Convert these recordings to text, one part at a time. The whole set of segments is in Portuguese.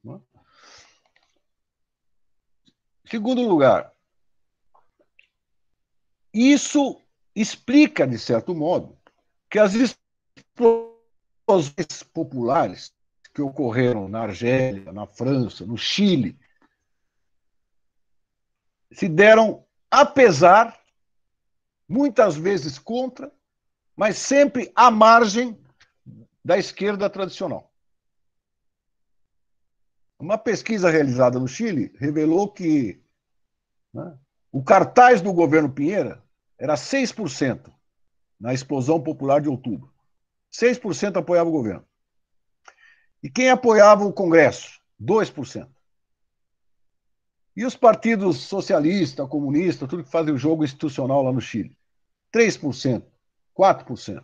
Não é? Segundo lugar, isso explica, de certo modo, que as explosões populares que ocorreram na Argélia, na França, no Chile, se deram apesar, muitas vezes contra, mas sempre à margem da esquerda tradicional. Uma pesquisa realizada no Chile revelou que, né, o cartaz do governo Pinheira era 6% na explosão popular de outubro. 6% apoiava o governo. E quem apoiava o Congresso? 2%. E os partidos socialista, comunista, tudo que fazem o jogo institucional lá no Chile? 3%, 4%.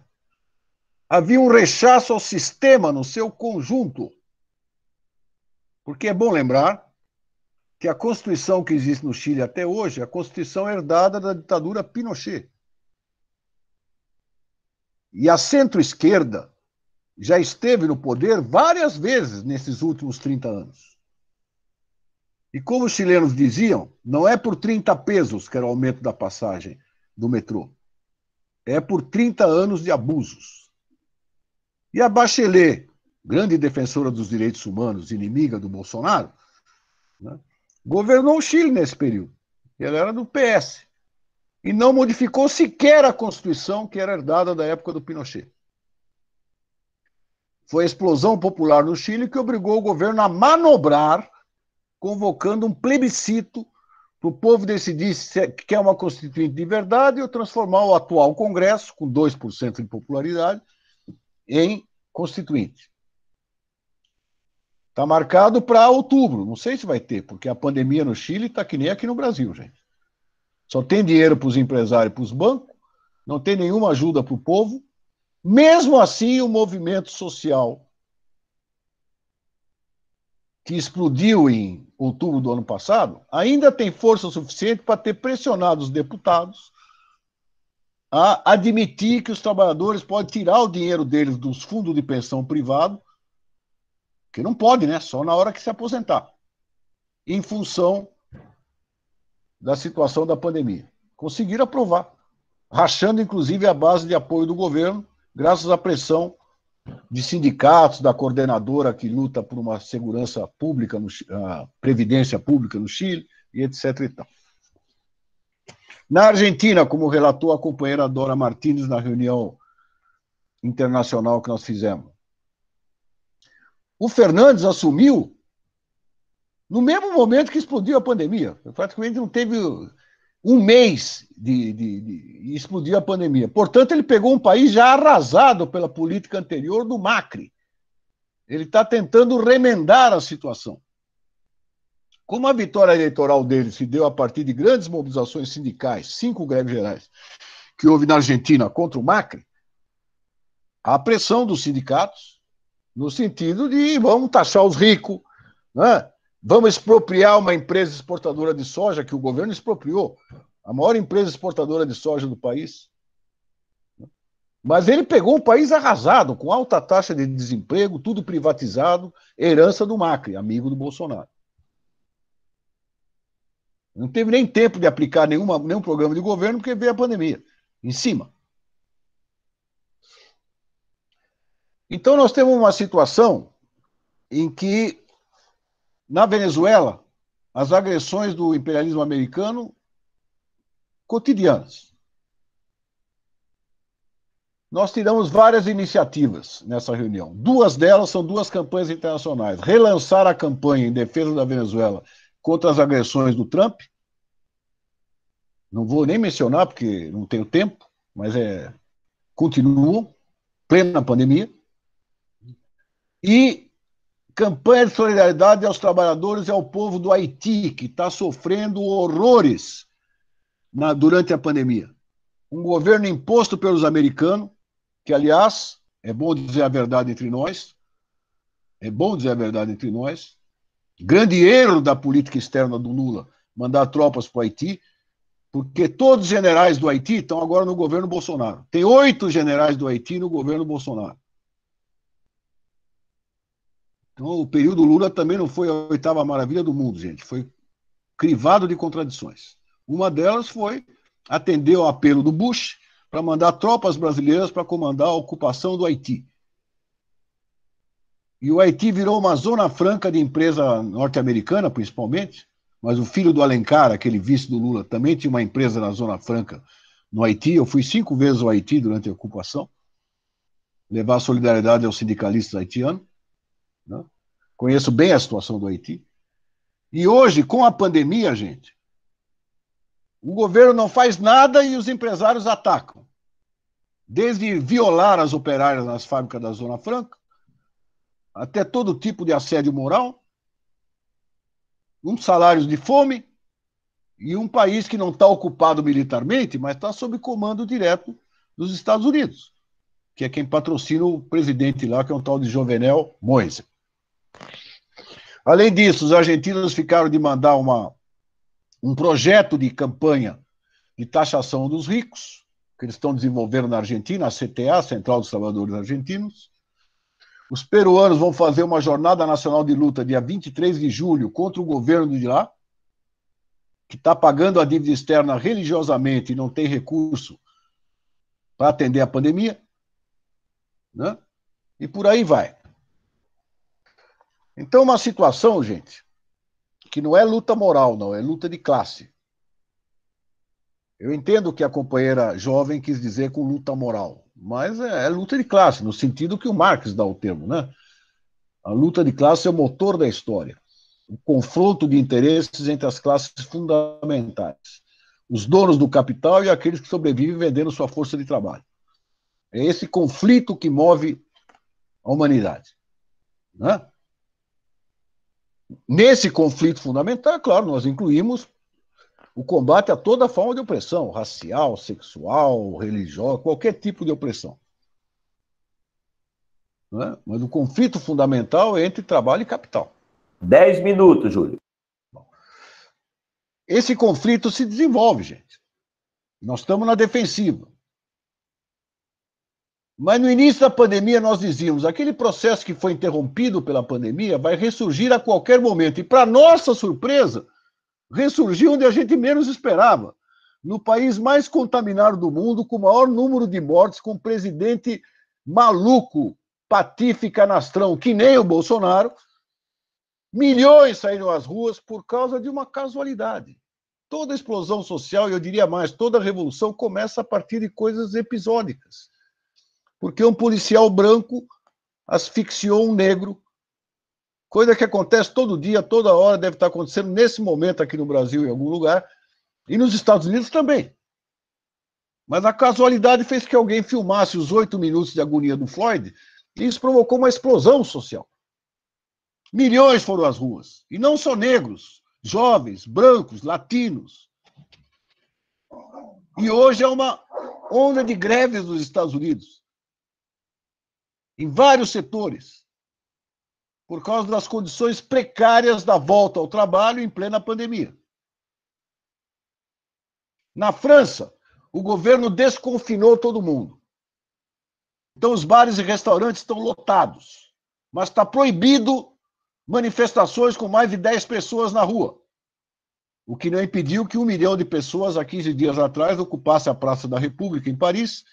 Havia um rechaço ao sistema no seu conjunto. Porque é bom lembrar que a Constituição que existe no Chile até hoje é a Constituição herdada da ditadura Pinochet. E a centro-esquerda já esteve no poder várias vezes nesses últimos 30 anos. E como os chilenos diziam, não é por 30 pesos que era o aumento da passagem do metrô. É por 30 anos de abusos. E a Bachelet, grande defensora dos direitos humanos, inimiga do Bolsonaro, né, governou o Chile nesse período. Ela era do PS. E não modificou sequer a Constituição que era herdada da época do Pinochet. Foi a explosão popular no Chile que obrigou o governo a manobrar, convocando um plebiscito para o povo decidir se quer uma constituinte de verdade ou transformar o atual Congresso, com 2% de popularidade, em constituinte. Está marcado para outubro. Não sei se vai ter, porque a pandemia no Chile está que nem aqui no Brasil, gente. Só tem dinheiro para os empresários e para os bancos, não tem nenhuma ajuda para o povo. Mesmo assim, o movimento social que explodiu em outubro do ano passado ainda tem força suficiente para ter pressionado os deputados a admitir que os trabalhadores podem tirar o dinheiro deles dos fundos de pensão privado, que não pode, né? Só na hora que se aposentar, em função da situação da pandemia. Conseguiram aprovar, rachando inclusive a base de apoio do governo, graças à pressão de sindicatos, da coordenadora que luta por uma segurança pública, previdência pública no Chile, e etc. E tal. Na Argentina, como relatou a companheira Dora Martínez na reunião internacional que nós fizemos, o Fernandes assumiu no mesmo momento que explodiu a pandemia. Praticamente não teve um mês de explodir a pandemia. Portanto, ele pegou um país já arrasado pela política anterior do Macri. Ele está tentando remendar a situação. Como a vitória eleitoral dele se deu a partir de grandes mobilizações sindicais, 5 greves gerais, que houve na Argentina contra o Macri, há pressão dos sindicatos no sentido de vamos taxar os ricos, né? Vamos expropriar uma empresa exportadora de soja que o governo expropriou, a maior empresa exportadora de soja do país. Mas ele pegou um país arrasado, com alta taxa de desemprego, tudo privatizado, herança do Macri, amigo do Bolsonaro. Não teve nem tempo de aplicar nenhum programa de governo, porque veio a pandemia em cima. Então, nós temos uma situação em que, na Venezuela, as agressões do imperialismo americano cotidianas. Nós tiramos várias iniciativas nessa reunião. 2 delas são 2 campanhas internacionais. Relançar a campanha em defesa da Venezuela contra as agressões do Trump. Não vou nem mencionar, porque não tenho tempo, mas continuam, plena pandemia. E campanha de solidariedade aos trabalhadores e ao povo do Haiti, que está sofrendo horrores durante a pandemia. Um governo imposto pelos americanos, que, aliás, é bom dizer a verdade entre nós, grande erro da política externa do Lula, mandar tropas para o Haiti, porque todos os generais do Haiti estão agora no governo Bolsonaro. Tem 8 generais do Haiti no governo Bolsonaro. Então, o período Lula também não foi a oitava maravilha do mundo, gente. Foi crivado de contradições. Uma delas foi atender ao apelo do Bush para mandar tropas brasileiras para comandar a ocupação do Haiti. E o Haiti virou uma zona franca de empresa norte-americana, principalmente, mas o filho do Alencar, aquele vice do Lula, também tinha uma empresa na zona franca no Haiti. Eu fui 5 vezes ao Haiti durante a ocupação, levar solidariedade aos sindicalistas haitianos. Né? Conheço bem a situação do Haiti. E hoje, com a pandemia, gente, o governo não faz nada e os empresários atacam. Desde violar as operárias nas fábricas da Zona Franca, até todo tipo de assédio moral, salários de fome, e um país que não está ocupado militarmente, mas está sob comando direto dos Estados Unidos, que é quem patrocina o presidente lá, que é um tal de Jovenel Moïse. Além disso, os argentinos ficaram de mandar um projeto de campanha de taxação dos ricos, que eles estão desenvolvendo na Argentina, a CTA, Central dos Trabalhadores Argentinos. Os peruanos vão fazer uma jornada nacional de luta dia 23 de julho contra o governo de lá, que está pagando a dívida externa religiosamente e não tem recurso para atender a pandemia, né? E por aí vai. Então, uma situação, gente, que não é luta moral, não, é luta de classe. Eu entendo o que a companheira jovem quis dizer com luta moral, mas é luta de classe, no sentido que o Marx dá o termo, né? A luta de classe é o motor da história. O confronto de interesses entre as classes fundamentais. Os donos do capital e aqueles que sobrevivem vendendo sua força de trabalho. É esse conflito que move a humanidade. Né? Nesse conflito fundamental, claro, nós incluímos o combate a toda forma de opressão, racial, sexual, religiosa, qualquer tipo de opressão. Né? Mas o conflito fundamental é entre trabalho e capital. 10 minutos, Júlio. Esse conflito se desenvolve, gente. Nós estamos na defensiva. Mas no início da pandemia nós dizíamos, aquele processo que foi interrompido pela pandemia vai ressurgir a qualquer momento. E para nossa surpresa, ressurgiu onde a gente menos esperava. No país mais contaminado do mundo, com o maior número de mortes, com um presidente maluco, patife, canastrão, que nem o Bolsonaro, milhões saíram às ruas por causa de uma casualidade. Toda explosão social, e eu diria mais, toda revolução começa a partir de coisas episódicas. Porque um policial branco asfixiou um negro, coisa que acontece todo dia, toda hora, deve estar acontecendo nesse momento aqui no Brasil, em algum lugar, e nos Estados Unidos também. Mas a casualidade fez que alguém filmasse os 8 minutos de agonia do Floyd, e isso provocou uma explosão social. Milhões foram às ruas, e não só negros, jovens, brancos, latinos. E hoje é uma onda de greves nos Estados Unidos, em vários setores, por causa das condições precárias da volta ao trabalho em plena pandemia. Na França, o governo desconfinou todo mundo. Então, os bares e restaurantes estão lotados, mas está proibido manifestações com mais de 10 pessoas na rua, o que não impediu que 1 milhão de pessoas, há 15 dias atrás, ocupasse a Praça da República, em Paris,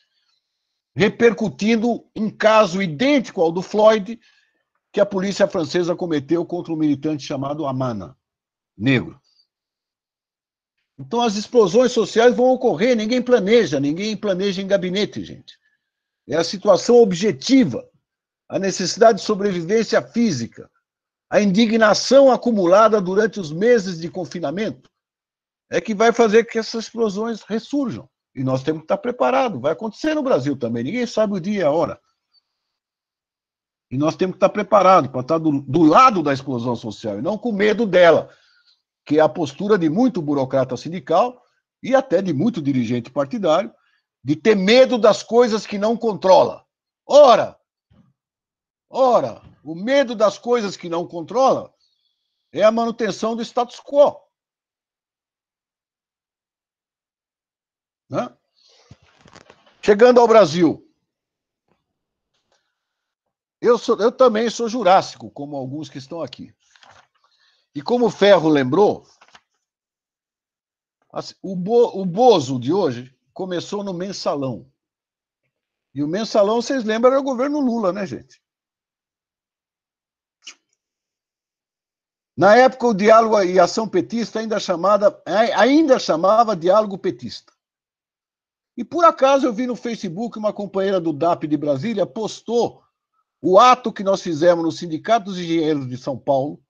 repercutindo um caso idêntico ao do Floyd, que a polícia francesa cometeu contra um militante chamado Amana, negro. Então as explosões sociais vão ocorrer, ninguém planeja em gabinete, gente. É a situação objetiva, a necessidade de sobrevivência física, a indignação acumulada durante os meses de confinamento, é que vai fazer que essas explosões ressurjam. E nós temos que estar preparados. Vai acontecer no Brasil também, ninguém sabe o dia e a hora. E nós temos que estar preparados para estar do lado da explosão social e não com medo dela, que é a postura de muito burocrata sindical e até de muito dirigente partidário, de ter medo das coisas que não controla. Ora, o medo das coisas que não controla é a manutenção do status quo. Né? Chegando ao Brasil, Eu também sou jurássico, como alguns que estão aqui. E como o Ferro lembrou, assim, o Bozo de hoje começou no Mensalão. E o Mensalão, vocês lembram, era o governo Lula, né, gente? Na época, o diálogo e ação petista ainda chamava diálogo petista. E por acaso eu vi no Facebook uma companheira do DAP de Brasília postou o ato que nós fizemos no Sindicato dos Engenheiros de São Paulo,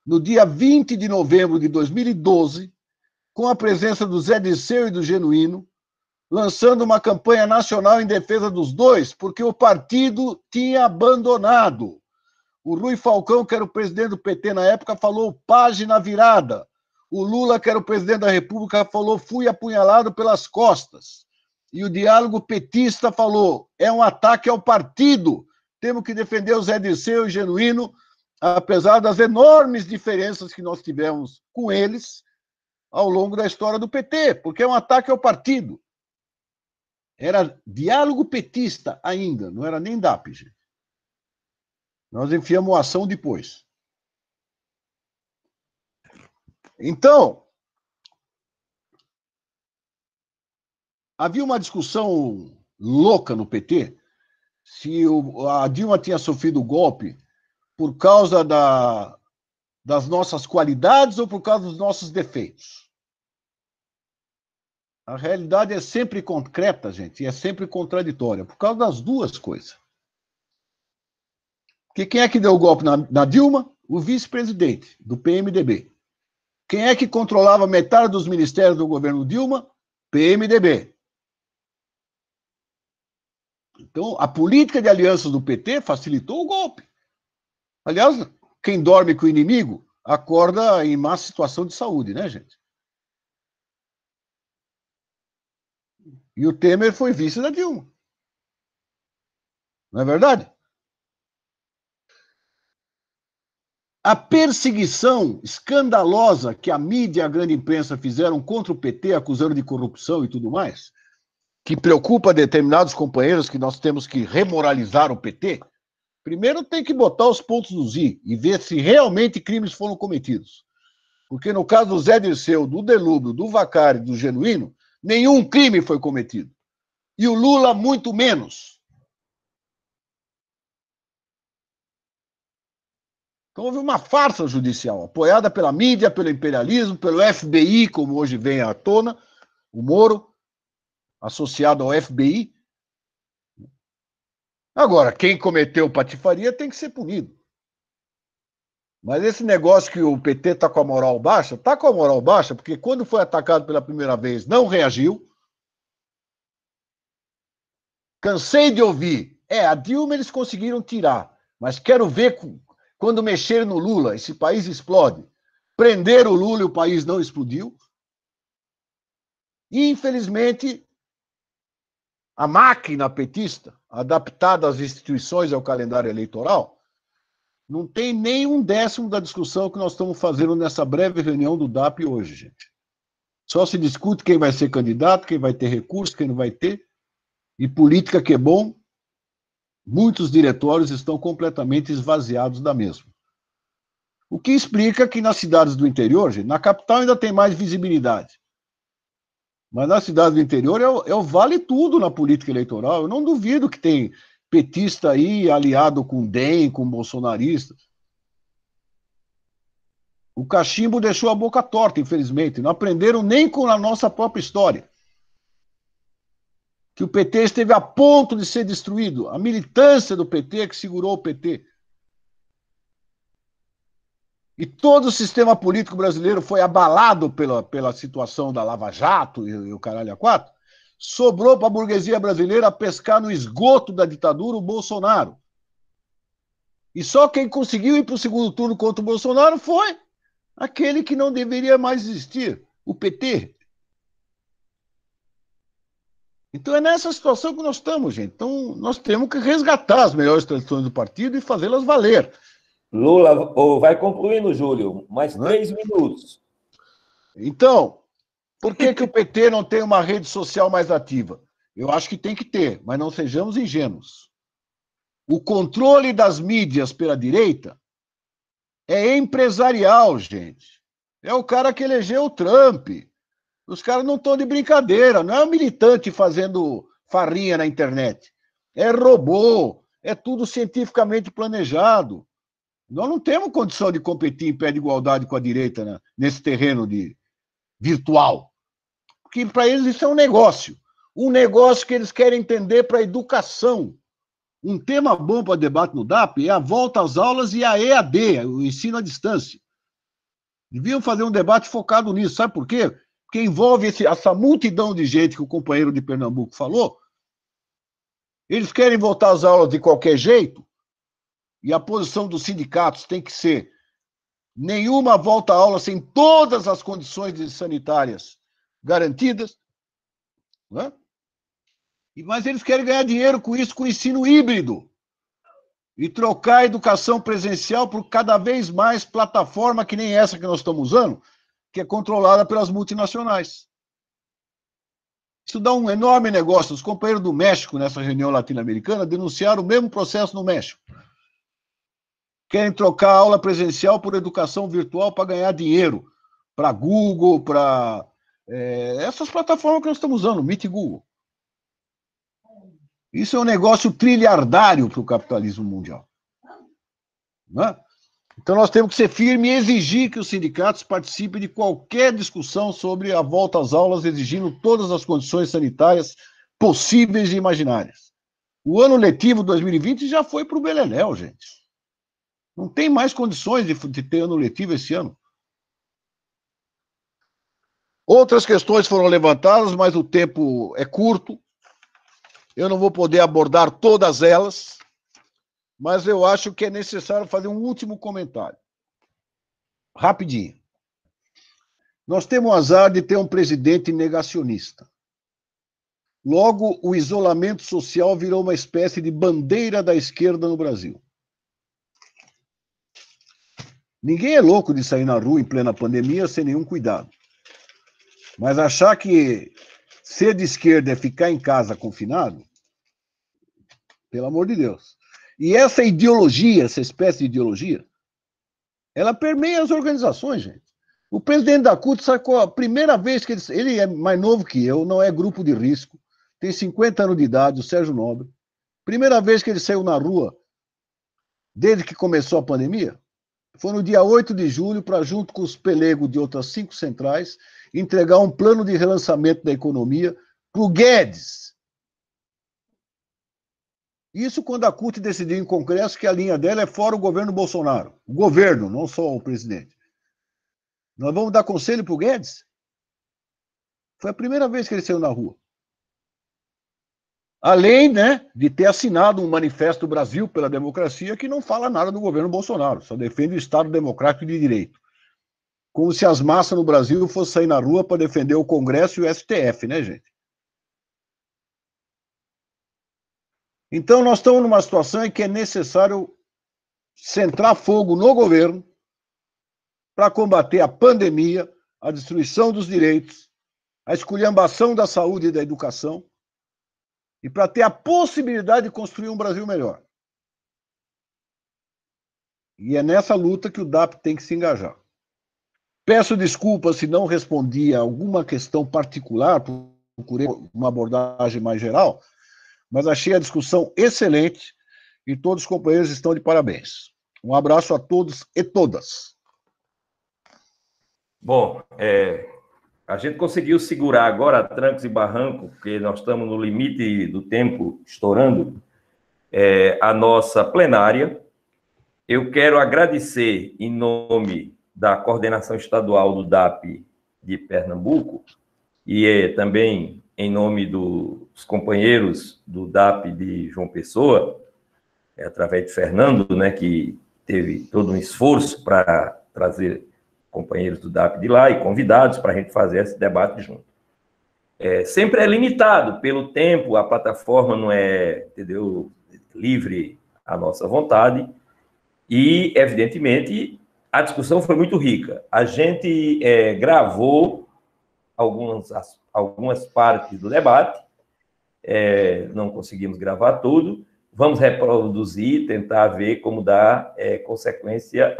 no dia 20 de novembro de 2012, com a presença do Zé Dirceu e do Genuíno, lançando uma campanha nacional em defesa dos dois, porque o partido tinha abandonado. O Rui Falcão, que era o presidente do PT na época, falou página virada. O Lula, que era o presidente da República, falou fui apunhalado pelas costas. E o diálogo petista falou é um ataque ao partido. Temos que defender o Zé Dirceu e o Genuíno, apesar das enormes diferenças que nós tivemos com eles ao longo da história do PT, porque é um ataque ao partido. Era diálogo petista ainda, não era nem DAP, gente. Nós enfiamos a ação depois. Então, havia uma discussão louca no PT se a Dilma tinha sofrido o golpe por causa das nossas qualidades ou por causa dos nossos defeitos. A realidade é sempre concreta, gente, e é sempre contraditória, por causa das duas coisas. Porque quem é que deu o golpe na Dilma? O vice-presidente do PMDB. Quem é que controlava metade dos ministérios do governo Dilma? PMDB. Então, a política de alianças do PT facilitou o golpe. Aliás, quem dorme com o inimigo acorda em má situação de saúde, né, gente? E o Temer foi vice da Dilma. Não é verdade? A perseguição escandalosa que a mídia e a grande imprensa fizeram contra o PT, acusando de corrupção e tudo mais, que preocupa determinados companheiros que nós temos que remoralizar o PT, primeiro tem que botar os pontos nos i e ver se realmente crimes foram cometidos. Porque no caso do Zé Dirceu, do Delúbio, do Vacari, do Genuíno, nenhum crime foi cometido. E o Lula, muito menos. Então houve uma farsa judicial, apoiada pela mídia, pelo imperialismo, pelo FBI, como hoje vem à tona, o Moro, associado ao FBI. Agora, quem cometeu patifaria tem que ser punido. Mas esse negócio que o PT está com a moral baixa, porque quando foi atacado pela primeira vez, não reagiu. Cansei de ouvir. A Dilma eles conseguiram tirar, mas quero ver quando mexer no Lula, esse país explode. Prender o Lula e o país não explodiu. E, infelizmente, a máquina petista, adaptada às instituições e ao calendário eleitoral, não tem nem um décimo da discussão que nós estamos fazendo nessa breve reunião do DAP hoje, gente. Só se discute quem vai ser candidato, quem vai ter recurso, quem não vai ter. E política que é bom, muitos diretórios estão completamente esvaziados da mesma. O que explica que nas cidades do interior, gente, na capital ainda tem mais visibilidade. Mas nas cidades do interior é o vale tudo na política eleitoral. Eu não duvido que tem petista aí aliado com DEM, com bolsonaristas. O cachimbo deixou a boca torta, infelizmente. Não aprenderam nem com a nossa própria história. Que o PT esteve a ponto de ser destruído. A militância do PT que segurou o PT. E todo o sistema político brasileiro foi abalado pela situação da Lava Jato e o caralho a quatro. Sobrou para a burguesia brasileira pescar no esgoto da ditadura o Bolsonaro. E só quem conseguiu ir para o segundo turno contra o Bolsonaro foi aquele que não deveria mais existir, o PT. Então é nessa situação que nós estamos, gente. Então nós temos que resgatar as melhores tradições do partido e fazê-las valer. Lula, vai concluindo, Júlio. Mais 3 minutos. Então, por que o PT não tem uma rede social mais ativa? Eu acho que tem que ter, mas não sejamos ingênuos. O controle das mídias pela direita é empresarial, gente. É o cara que elegeu o Trump. Os caras não estão de brincadeira, não é um militante fazendo farrinha na internet. É robô, é tudo cientificamente planejado. Nós não temos condição de competir em pé de igualdade com a direita, né, nesse terreno virtual. Porque para eles isso é um negócio. Um negócio que eles querem entender para a educação. Um tema bom para debate no DAP é a volta às aulas e a EAD, o ensino à distância. Deviam fazer um debate focado nisso. Sabe por quê? Porque envolve essa multidão de gente que o companheiro de Pernambuco falou. Eles querem voltar às aulas de qualquer jeito, e a posição dos sindicatos tem que ser nenhuma volta à aula sem todas as condições sanitárias garantidas. Né? Mas eles querem ganhar dinheiro com isso, com o ensino híbrido. E trocar a educação presencial por cada vez mais plataforma que nem essa que nós estamos usando, que é controlada pelas multinacionais. Isso dá um enorme negócio. Os companheiros do México, nessa reunião latino-americana, denunciaram o mesmo processo no México. Querem trocar a aula presencial por educação virtual para ganhar dinheiro. Para Google, para essas plataformas que nós estamos usando, Meet e Google. Isso é um negócio trilhardário para o capitalismo mundial. Né? Então nós temos que ser firmes e exigir que os sindicatos participem de qualquer discussão sobre a volta às aulas, exigindo todas as condições sanitárias possíveis e imaginárias. O ano letivo 2020 já foi para o beleléu, gente. Não tem mais condições de ter ano letivo esse ano. Outras questões foram levantadas, mas o tempo é curto. Eu não vou poder abordar todas elas, mas eu acho que é necessário fazer um último comentário. Rapidinho. Nós temos o azar de ter um presidente negacionista. Logo, o isolamento social virou uma espécie de bandeira da esquerda no Brasil. Ninguém é louco de sair na rua em plena pandemia sem nenhum cuidado. Mas achar que ser de esquerda é ficar em casa confinado, pelo amor de Deus. E essa ideologia, essa espécie de ideologia, ela permeia as organizações, gente. O presidente da CUT sacou a primeira vez que ele é mais novo que eu, não é grupo de risco, tem 50 anos de idade, o Sérgio Nobre. Primeira vez que ele saiu na rua, desde que começou a pandemia, foi no dia 8 de julho, para, junto com os pelegos de outras 5 centrais, entregar um plano de relançamento da economia para o Guedes. Isso quando a CUT decidiu em congresso que a linha dela é fora o governo Bolsonaro. O governo, não só o presidente. Nós vamos dar conselho para o Guedes? Foi a primeira vez que ele saiu na rua. Além, né, de ter assinado um manifesto Brasil pela democracia que não fala nada do governo Bolsonaro, só defende o Estado democrático de direito. Como se as massas no Brasil fossem sair na rua para defender o Congresso e o STF, né, gente? Então, nós estamos numa situação em que é necessário centrar fogo no governo para combater a pandemia, a destruição dos direitos, a esculhambação da saúde e da educação, e para ter a possibilidade de construir um Brasil melhor. E é nessa luta que o DAP tem que se engajar. Peço desculpas se não respondi a alguma questão particular, procurei uma abordagem mais geral, mas achei a discussão excelente e todos os companheiros estão de parabéns. Um abraço a todos e todas. Bom, a gente conseguiu segurar agora trancos e barrancos, porque nós estamos no limite do tempo estourando, a nossa plenária. Eu quero agradecer em nome da coordenação estadual do DAP de Pernambuco e também em nome dos companheiros do DAP de João Pessoa, através de Fernando, né, que teve todo um esforço para trazer companheiros do DAP de lá e convidados para a gente fazer esse debate junto. Sempre é limitado pelo tempo, a plataforma não é, entendeu, livre à nossa vontade e, evidentemente, a discussão foi muito rica. A gente gravou algumas partes do debate, não conseguimos gravar tudo, vamos reproduzir, tentar ver como dar consequência